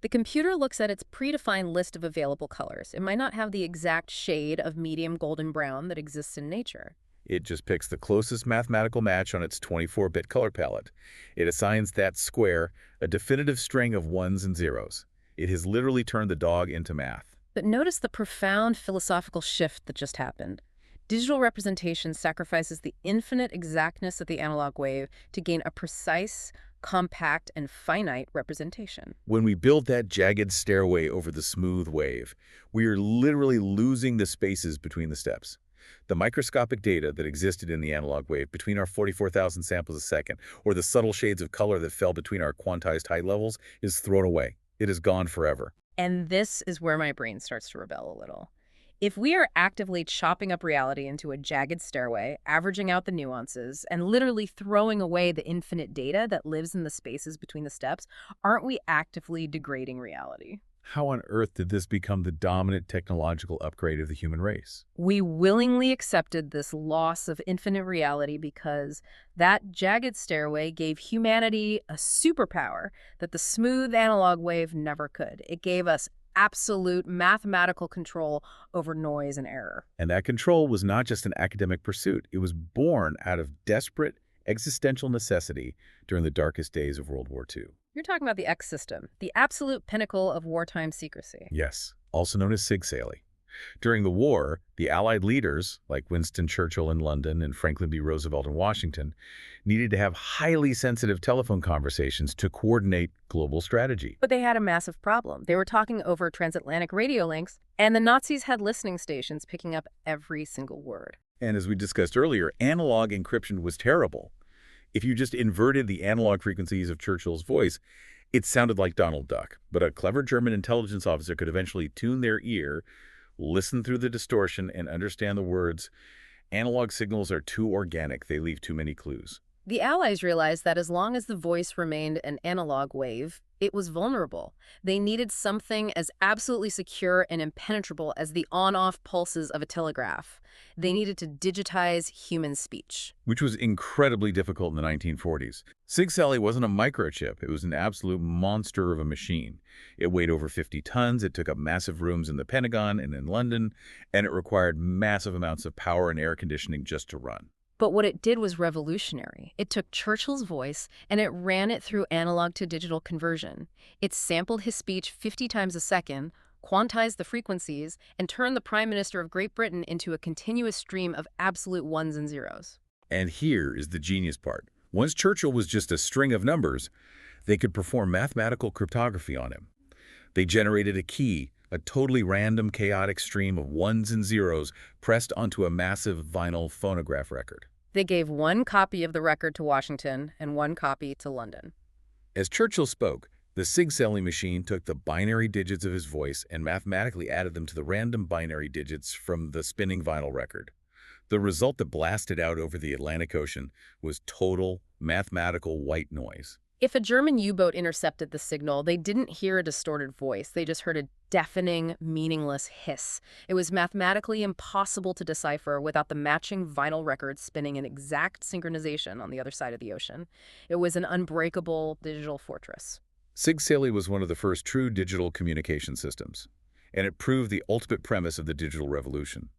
The computer looks at its predefined list of available colors. It might not have the exact shade of medium golden brown that exists in nature. It just picks the closest mathematical match on its 24-bit color palette. It assigns that square a definitive string of ones and zeros. It has literally turned the dog into math. But notice the profound philosophical shift that just happened. Digital representation sacrifices the infinite exactness of the analog wave to gain a precise, compact, and finite representation. When we build that jagged stairway over the smooth wave, we are literally losing the spaces between the steps. The microscopic data that existed in the analog wave between our 44,000 samples a second, or the subtle shades of color that fell between our quantized height levels, is thrown away. It is gone forever. And this is where my brain starts to rebel a little. If we are actively chopping up reality into a jagged stairway, averaging out the nuances, and literally throwing away the infinite data that lives in the spaces between the steps, aren't we actively degrading reality? How on earth did this become the dominant technological upgrade of the human race? We willingly accepted this loss of infinite reality because that jagged stairway gave humanity a superpower that the smooth analog wave never could. It gave us absolute mathematical control over noise and error. And that control was not just an academic pursuit. It was born out of desperate existential necessity during the darkest days of World War II. You're talking about the X system, the absolute pinnacle of wartime secrecy. Yes, also known as Sigsaly. During the war, the Allied leaders, like Winston Churchill in London and Franklin D. Roosevelt in Washington, needed to have highly sensitive telephone conversations to coordinate global strategy. But they had a massive problem. They were talking over transatlantic radio links, and the Nazis had listening stations picking up every single word. And as we discussed earlier, analog encryption was terrible. If you just inverted the analog frequencies of Churchill's voice, it sounded like Donald Duck. But a clever German intelligence officer could eventually tune their ear, listen through the distortion, and understand the words. Analog signals are too organic. They leave too many clues. The Allies realized that as long as the voice remained an analog wave, it was vulnerable. They needed something as absolutely secure and impenetrable as the on-off pulses of a telegraph. They needed to digitize human speech. Which was incredibly difficult in the 1940s. Sigsaly wasn't a microchip. It was an absolute monster of a machine. It weighed over 50 tons, it took up massive rooms in the Pentagon and in London, and it required massive amounts of power and air conditioning just to run. But what it did was revolutionary. It took Churchill's voice and it ran it through analog to digital conversion. It sampled his speech 50 times a second, quantized the frequencies, and turned the Prime Minister of Great Britain into a continuous stream of absolute ones and zeros. And here is the genius part. Once Churchill was just a string of numbers, they could perform mathematical cryptography on him. They generated a key, a totally random, chaotic stream of ones and zeros pressed onto a massive vinyl phonograph record. They gave one copy of the record to Washington and one copy to London. As Churchill spoke, the Sigsaly machine took the binary digits of his voice and mathematically added them to the random binary digits from the spinning vinyl record. The result that blasted out over the Atlantic Ocean was total mathematical white noise. If a German U-boat intercepted the signal, they didn't hear a distorted voice. They just heard a deafening, meaningless hiss. It was mathematically impossible to decipher without the matching vinyl records spinning in exact synchronization on the other side of the ocean. It was an unbreakable digital fortress. Sigsaly was one of the first true digital communication systems, and it proved the ultimate premise of the digital revolution.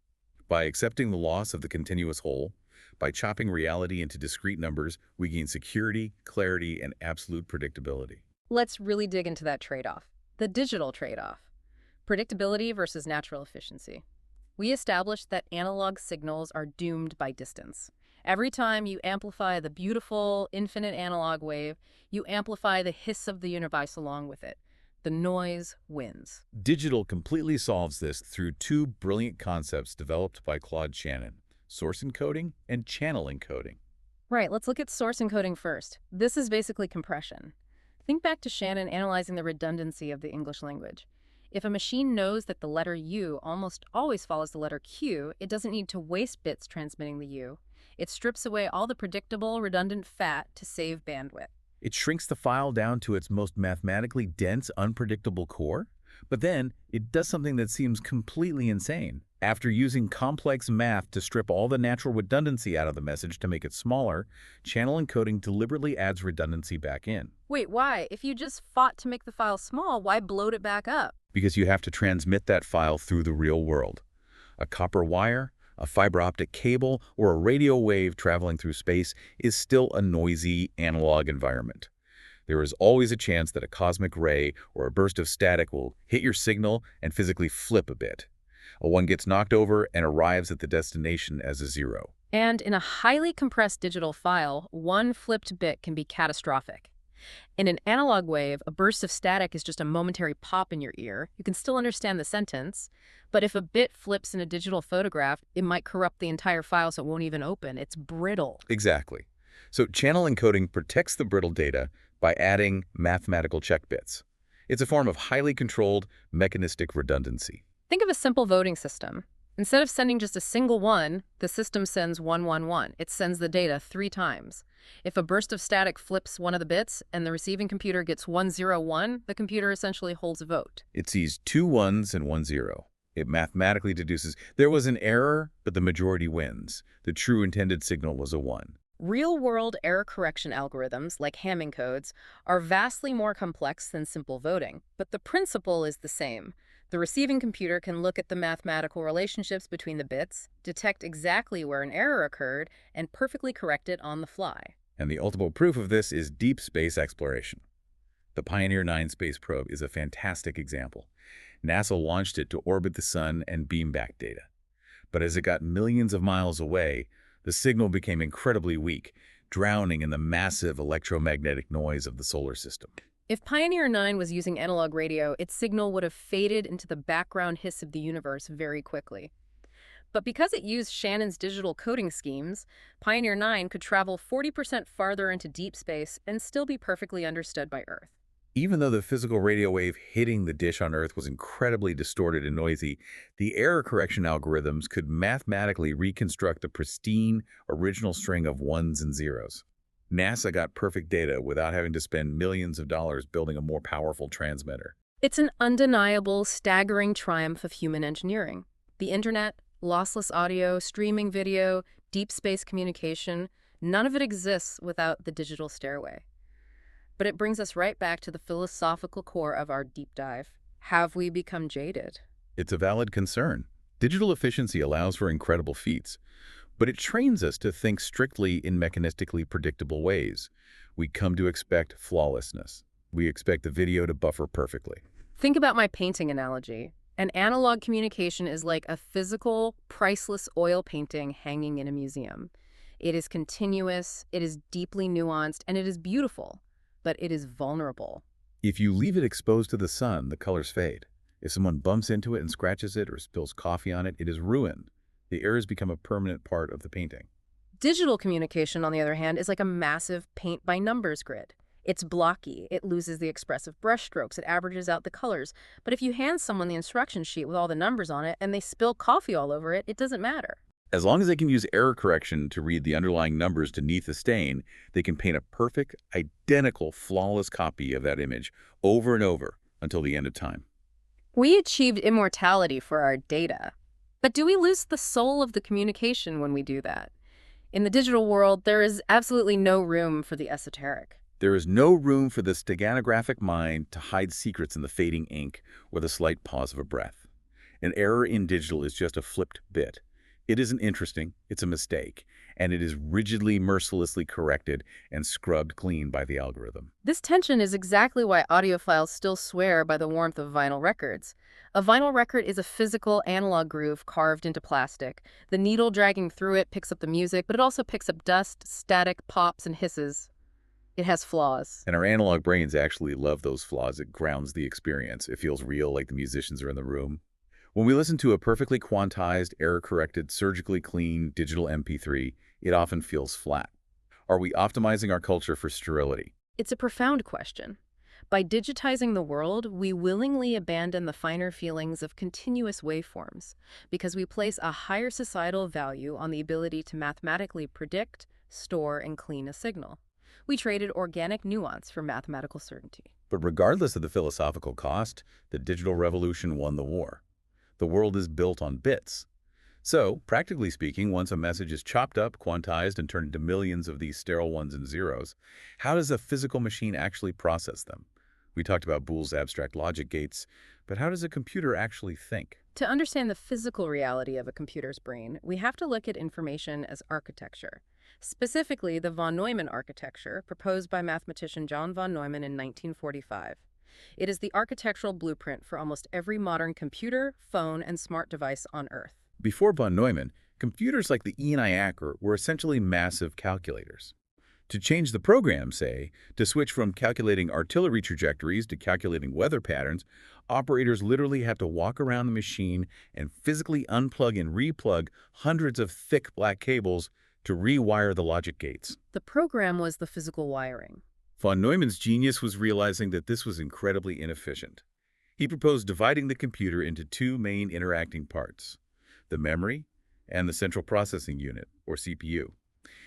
By accepting the loss of the continuous whole, by chopping reality into discrete numbers, we gain security, clarity, and absolute predictability. Let's really dig into that trade-off. The digital trade-off. Predictability versus natural efficiency. We established that analog signals are doomed by distance. Every time you amplify the beautiful, infinite analog wave, you amplify the hiss of the universe along with it. The noise wins. Digital completely solves this through two brilliant concepts developed by Claude Shannon: source encoding and channel encoding. Right, let's look at source encoding first. This is basically compression. Think back to Shannon analyzing the redundancy of the English language. If a machine knows that the letter U almost always follows the letter Q, it doesn't need to waste bits transmitting the U. It strips away all the predictable, redundant fat to save bandwidth. It shrinks the file down to its most mathematically dense, unpredictable core, but then it does something that seems completely insane. After using complex math to strip all the natural redundancy out of the message to make it smaller, channel encoding deliberately adds redundancy back in. Wait, why? If you just fought to make the file small, why bloat it back up? Because you have to transmit that file through the real world. A copper wire, a fiber optic cable, or a radio wave traveling through space is still a noisy analog environment. There is always a chance that a cosmic ray or a burst of static will hit your signal and physically flip a bit. A 1 gets knocked over and arrives at the destination as a 0. And in a highly compressed digital file, one flipped bit can be catastrophic. In an analog wave, a burst of static is just a momentary pop in your ear. You can still understand the sentence, but if a bit flips in a digital photograph, it might corrupt the entire file so it won't even open. It's brittle. Exactly. So channel encoding protects the brittle data by adding mathematical check bits. It's a form of highly controlled mechanistic redundancy. Think of a simple voting system. Instead of sending just a single 1, the system sends 111. It sends the data 3 times. If a burst of static flips one of the bits and the receiving computer gets 101, the computer essentially holds a vote. It sees 2 1s and 1 0. It mathematically deduces there was an error, but the majority wins. The true intended signal was a 1. Real-world error correction algorithms, like Hamming codes, are vastly more complex than simple voting, but the principle is the same. The receiving computer can look at the mathematical relationships between the bits, detect exactly where an error occurred, and perfectly correct it on the fly. And the ultimate proof of this is deep space exploration. The Pioneer 9 space probe is a fantastic example. NASA launched it to orbit the sun and beam back data. But as it got millions of miles away, the signal became incredibly weak, drowning in the massive electromagnetic noise of the solar system. If Pioneer 9 was using analog radio, its signal would have faded into the background hiss of the universe very quickly. But because it used Shannon's digital coding schemes, Pioneer 9 could travel 40% farther into deep space and still be perfectly understood by Earth. Even though the physical radio wave hitting the dish on Earth was incredibly distorted and noisy, the error correction algorithms could mathematically reconstruct the pristine, original string of 1s and 0s. NASA got perfect data without having to spend millions of dollars building a more powerful transmitter. It's an undeniable, staggering triumph of human engineering. The internet, lossless audio, streaming video, deep space communication, none of it exists without the digital stairway. But it brings us right back to the philosophical core of our deep dive. Have we become jaded? It's a valid concern. Digital efficiency allows for incredible feats, but it trains us to think strictly in mechanistically predictable ways. We come to expect flawlessness. We expect the video to buffer perfectly. Think about my painting analogy. An analog communication is like a physical, priceless oil painting hanging in a museum. It is continuous, it is deeply nuanced, and it is beautiful, but it is vulnerable. If you leave it exposed to the sun, the colors fade. If someone bumps into it and scratches it or spills coffee on it, it is ruined. The errors become a permanent part of the painting. Digital communication, on the other hand, is like a massive paint-by-numbers grid. It's blocky, it loses the expressive brushstrokes, it averages out the colors. But if you hand someone the instruction sheet with all the numbers on it and they spill coffee all over it, it doesn't matter. As long as they can use error correction to read the underlying numbers beneath the stain, they can paint a perfect, identical, flawless copy of that image over and over until the end of time. We achieved immortality for our data. But do we lose the soul of the communication when we do that? In the digital world, there is absolutely no room for the esoteric. There is no room for the steganographic mind to hide secrets in the fading ink or the slight pause of a breath. An error in digital is just a flipped bit. It isn't interesting, it's a mistake, and it is rigidly, mercilessly corrected and scrubbed clean by the algorithm. This tension is exactly why audiophiles still swear by the warmth of vinyl records. A vinyl record is a physical analog groove carved into plastic. The needle dragging through it picks up the music, but it also picks up dust, static, pops, and hisses. It has flaws. And our analog brains actually love those flaws. It grounds the experience. It feels real, like the musicians are in the room. When we listen to a perfectly quantized, error-corrected, surgically clean digital MP3, it often feels flat. Are we optimizing our culture for sterility? It's a profound question. By digitizing the world, we willingly abandon the finer feelings of continuous waveforms because we place a higher societal value on the ability to mathematically predict, store, and clean a signal. We traded organic nuance for mathematical certainty. But regardless of the philosophical cost, the digital revolution won the war. The world is built on bits. So, practically speaking, once a message is chopped up, quantized, and turned into millions of these sterile ones and zeros, how does a physical machine actually process them? We talked about Boole's abstract logic gates, but how does a computer actually think? To understand the physical reality of a computer's brain, we have to look at information as architecture. Specifically, the von Neumann architecture, proposed by mathematician John von Neumann in 1945. It is the architectural blueprint for almost every modern computer, phone, and smart device on Earth. Before von Neumann, computers like the ENIAC were essentially massive calculators. To change the program, say, to switch from calculating artillery trajectories to calculating weather patterns, operators literally have to walk around the machine and physically unplug and replug hundreds of thick black cables to rewire the logic gates. The program was the physical wiring. Von Neumann's genius was realizing that this was incredibly inefficient. He proposed dividing the computer into two main interacting parts, the memory and the central processing unit, or CPU.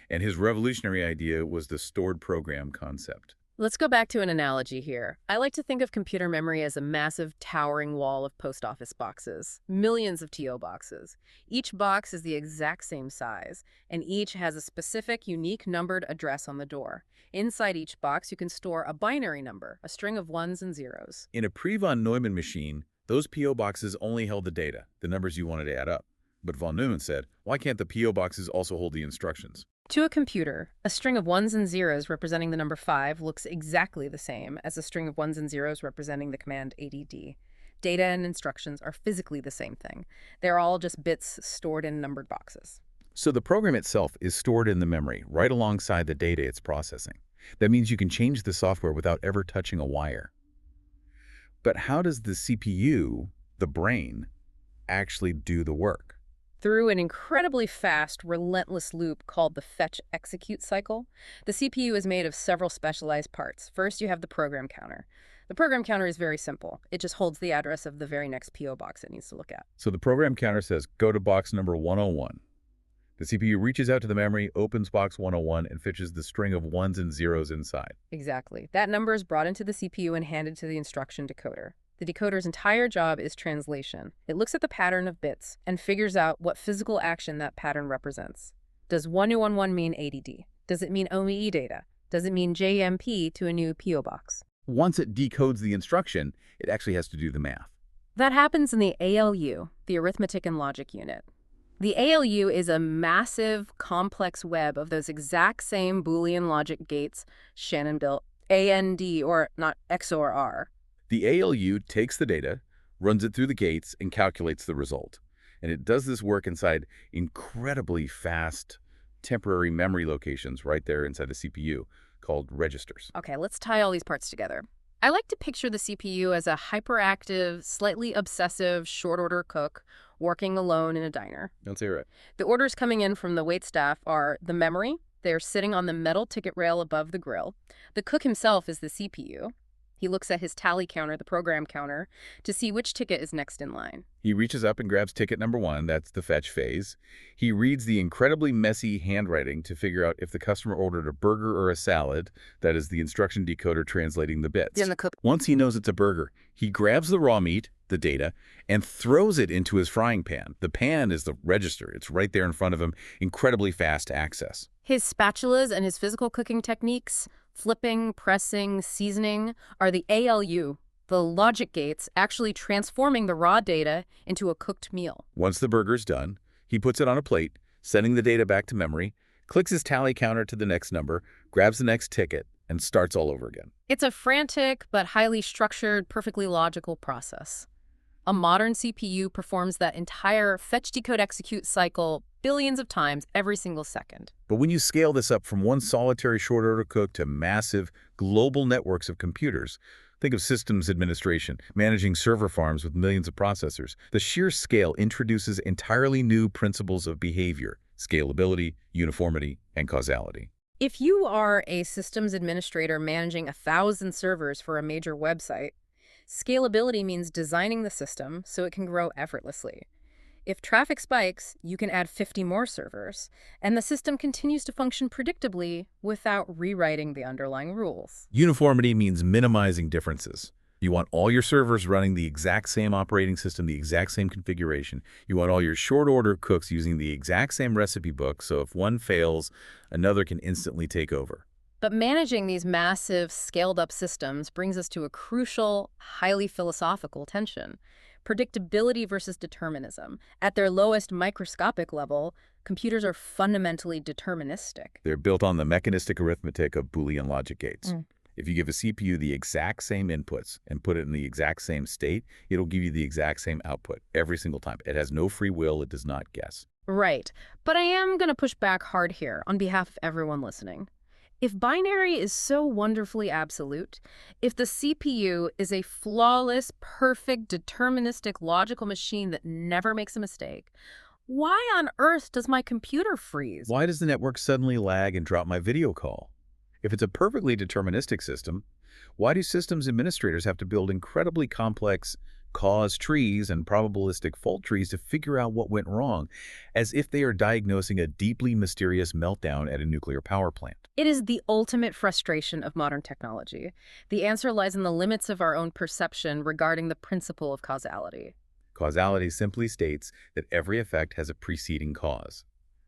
And his revolutionary idea was the stored program concept. Let's go back to an analogy here. I like to think of computer memory as a massive, towering wall of post office boxes, millions of TO boxes. Each box is the exact same size, and each has a specific, unique numbered address on the door. Inside each box, you can store a binary number, a string of ones and zeros. In a pre-von Neumann machine, those PO boxes only held the data, the numbers you wanted to add up. But von Neumann said, why can't the PO boxes also hold the instructions? To a computer, a string of ones and zeros representing the number 5 looks exactly the same as a string of ones and zeros representing the command ADD. Data and instructions are physically the same thing. They're all just bits stored in numbered boxes. So the program itself is stored in the memory, right alongside the data it's processing. That means you can change the software without ever touching a wire. But how does the CPU, the brain, actually do the work? Through an incredibly fast, relentless loop called the fetch-execute cycle. The CPU is made of several specialized parts. First, you have the program counter. The program counter is very simple. It just holds the address of the very next PO box it needs to look at. So the program counter says, go to box number 101. The CPU reaches out to the memory, opens box 101, and fetches the string of ones and zeros inside. Exactly. That number is brought into the CPU and handed to the instruction decoder. The decoder's entire job is translation. It looks at the pattern of bits and figures out what physical action that pattern represents. Does 1211 mean ADD? Does it mean OEE data? Does it mean JMP to a new PO box? Once it decodes the instruction, it actually has to do the math. That happens in the ALU, the Arithmetic and Logic Unit. The ALU is a massive, complex web of those exact same Boolean logic gates Shannon built, AND, or not XOR R. The ALU takes the data, runs it through the gates, and calculates the result. And it does this work inside incredibly fast temporary memory locations right there inside the CPU called registers. Okay, let's tie all these parts together. I like to picture the CPU as a hyperactive, slightly obsessive, short-order cook working alone in a diner. Don't say it right. The orders coming in from the waitstaff are the memory. They're sitting on the metal ticket rail above the grill. The cook himself is the CPU. He looks at his tally counter, the program counter, to see which ticket is next in line. He reaches up and grabs ticket number 1, that's the fetch phase. He reads the incredibly messy handwriting to figure out if the customer ordered a burger or a salad, that is the instruction decoder translating the bits. Then the cook. Once he knows it's a burger, he grabs the raw meat, the data, and throws it into his frying pan. The pan is the register. It's right there in front of him, incredibly fast to access. His spatulas and his physical cooking techniques, flipping, pressing, seasoning, are the ALU, the logic gates actually transforming the raw data into a cooked meal. Once the burger's done, he puts it on a plate, sending the data back to memory, clicks his tally counter to the next number, grabs the next ticket, and starts all over again. It's a frantic but highly structured, perfectly logical process. A modern CPU performs that entire fetch, decode, execute cycle billions of times every single second. But when you scale this up from one solitary short-order cook to massive global networks of computers, think of systems administration, managing server farms with millions of processors, the sheer scale introduces entirely new principles of behavior, scalability, uniformity, and causality. If you are a systems administrator managing 1,000 servers for a major website, scalability means designing the system so it can grow effortlessly. If traffic spikes, you can add 50 more servers, and the system continues to function predictably without rewriting the underlying rules. Uniformity means minimizing differences. You want all your servers running the exact same operating system, the exact same configuration. You want all your short-order cooks using the exact same recipe book, so if one fails, another can instantly take over. But managing these massive, scaled-up systems brings us to a crucial, highly philosophical tension. Predictability versus determinism. At their lowest microscopic level, computers are fundamentally deterministic. They're built on the mechanistic arithmetic of Boolean logic gates. If you give a CPU the exact same inputs and put it in the exact same state, it'll give you the exact same output every single time. It has no free will. It does not guess. Right. But I am going to push back hard here on behalf of everyone listening. If binary is so wonderfully absolute, if the CPU is a flawless, perfect, deterministic, logical machine that never makes a mistake, why on earth does my computer freeze? Why does the network suddenly lag and drop my video call? If it's a perfectly deterministic system, why do systems administrators have to build incredibly complex cause trees and probabilistic fault trees to figure out what went wrong, as if they are diagnosing a deeply mysterious meltdown at a nuclear power plant? It is the ultimate frustration of modern technology. The answer lies in the limits of our own perception regarding the principle of causality. Causality simply states that every effect has a preceding cause.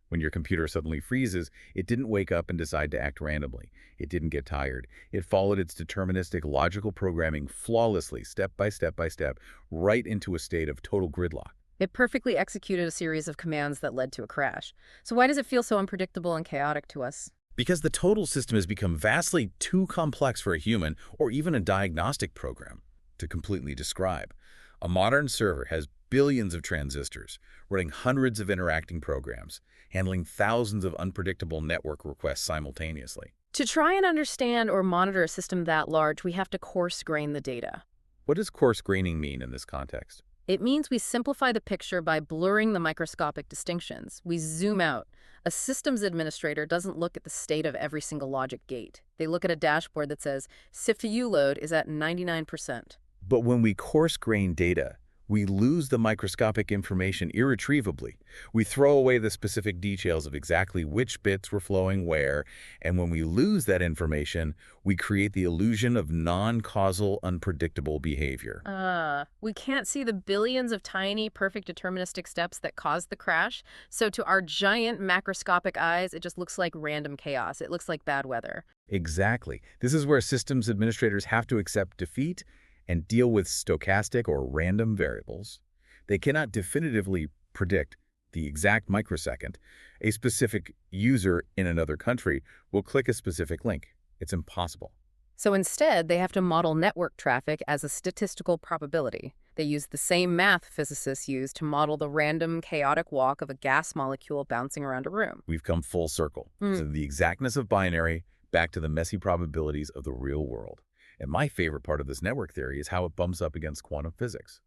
When your computer suddenly freezes, it didn't wake up and decide to act randomly. It didn't get tired. It followed its deterministic logical programming flawlessly, step by step by step, right into a state of total gridlock. It perfectly executed a series of commands that led to a crash. So why does it feel so unpredictable and chaotic to us? Because the total system has become vastly too complex for a human or even a diagnostic program to completely describe. A modern server has billions of transistors, running hundreds of interacting programs, handling thousands of unpredictable network requests simultaneously. To try and understand or monitor a system that large, we have to coarse-grain the data. What does coarse graining mean in this context? It means we simplify the picture by blurring the microscopic distinctions. We zoom out. A systems administrator doesn't look at the state of every single logic gate. They look at a dashboard that says CPU load is at 99%. But when we coarse grain data, we lose the microscopic information irretrievably. We throw away the specific details of exactly which bits were flowing where, and when we lose that information, we create the illusion of non-causal, unpredictable behavior. We can't see the billions of tiny, perfect deterministic steps that caused the crash, so to our giant macroscopic eyes, it just looks like random chaos. It looks like bad weather. Exactly. This is where systems administrators have to accept defeat and deal with stochastic or random variables. They cannot definitively predict the exact microsecond a specific user in another country will click a specific link. It's impossible. So instead, they have to model network traffic as a statistical probability. They use the same math physicists use to model the random, chaotic walk of a gas molecule bouncing around a room. We've come full circle. So the exactness of binary back to the messy probabilities of the real world. And my favorite part of this network theory is how it bumps up against quantum physics.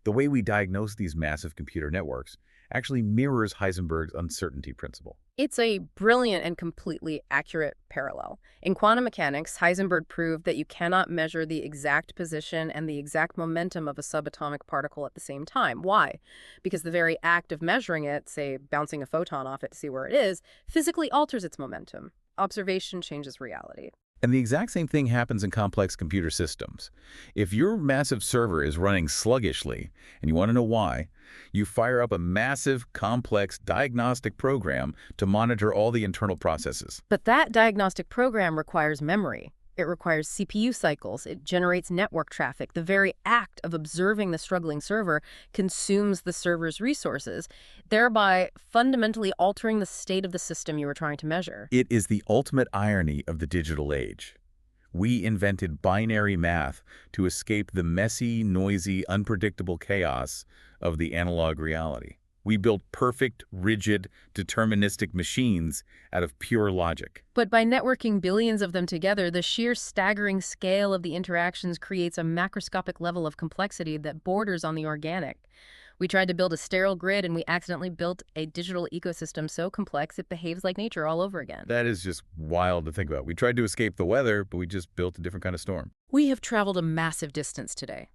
The way we diagnose these massive computer networks actually mirrors Heisenberg's uncertainty principle. It's a brilliant and completely accurate parallel. In quantum mechanics, Heisenberg proved that you cannot measure the exact position and the exact momentum of a subatomic particle at the same time. Why? Because the very act of measuring it, say bouncing a photon off it to see where it is, physically alters its momentum. Observation changes reality. And the exact same thing happens in complex computer systems. If your massive server is running sluggishly, and you want to know why, you fire up a massive, complex diagnostic program to monitor all the internal processes. But that diagnostic program requires memory. It requires CPU cycles. It generates network traffic. The very act of observing the struggling server consumes the server's resources, thereby fundamentally altering the state of the system you were trying to measure. It is the ultimate irony of the digital age. We invented binary math to escape the messy, noisy, unpredictable chaos of the analog reality. We built perfect, rigid, deterministic machines out of pure logic. But by networking billions of them together, the sheer staggering scale of the interactions creates a macroscopic level of complexity that borders on the organic. We tried to build a sterile grid, and we accidentally built a digital ecosystem so complex it behaves like nature all over again. That is just wild to think about. We tried to escape the weather, but we just built a different kind of storm. We have traveled a massive distance today.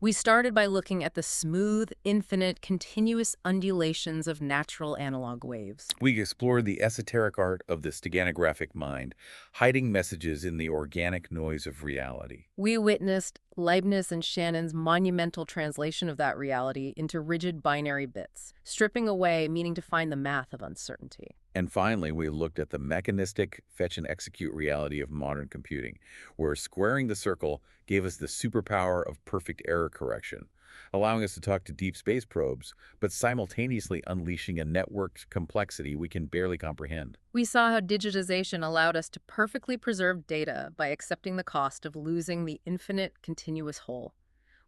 We started by looking at the smooth, infinite, continuous undulations of natural analog waves. We explored the esoteric art of the steganographic mind, hiding messages in the organic noise of reality. We witnessed Leibniz and Shannon's monumental translation of that reality into rigid binary bits, stripping away meaning to find the math of uncertainty. And finally, we looked at the mechanistic fetch and execute reality of modern computing, where squaring the circle gave us the superpower of perfect error correction, allowing us to talk to deep space probes, but simultaneously unleashing a networked complexity we can barely comprehend. We saw how digitization allowed us to perfectly preserve data by accepting the cost of losing the infinite continuous whole.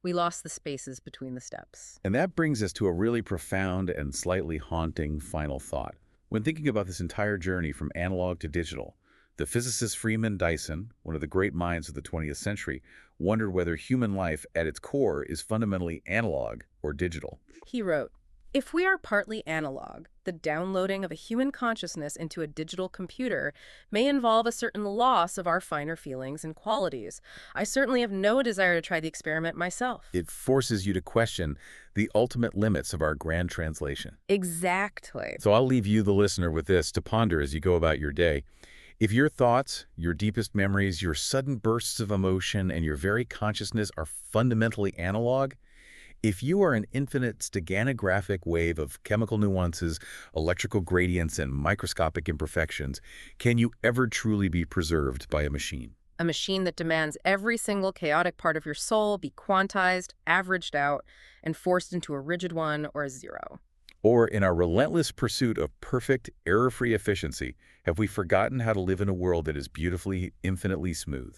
We lost the spaces between the steps. And that brings us to a really profound and slightly haunting final thought. When thinking about this entire journey from analog to digital, the physicist Freeman Dyson, one of the great minds of the 20th century, wondered whether human life at its core is fundamentally analog or digital. He wrote, "If we are partly analog, the downloading of a human consciousness into a digital computer may involve a certain loss of our finer feelings and qualities. I certainly have no desire to try the experiment myself." It forces you to question the ultimate limits of our grand translation. Exactly. So I'll leave you, the listener, with this to ponder as you go about your day. If your thoughts, your deepest memories, your sudden bursts of emotion, and your very consciousness are fundamentally analog, if you are an infinite steganographic wave of chemical nuances, electrical gradients, and microscopic imperfections, can you ever truly be preserved by a machine? A machine that demands every single chaotic part of your soul be quantized, averaged out, and forced into a rigid one or a zero. Or in our relentless pursuit of perfect, error-free efficiency, have we forgotten how to live in a world that is beautifully, infinitely smooth?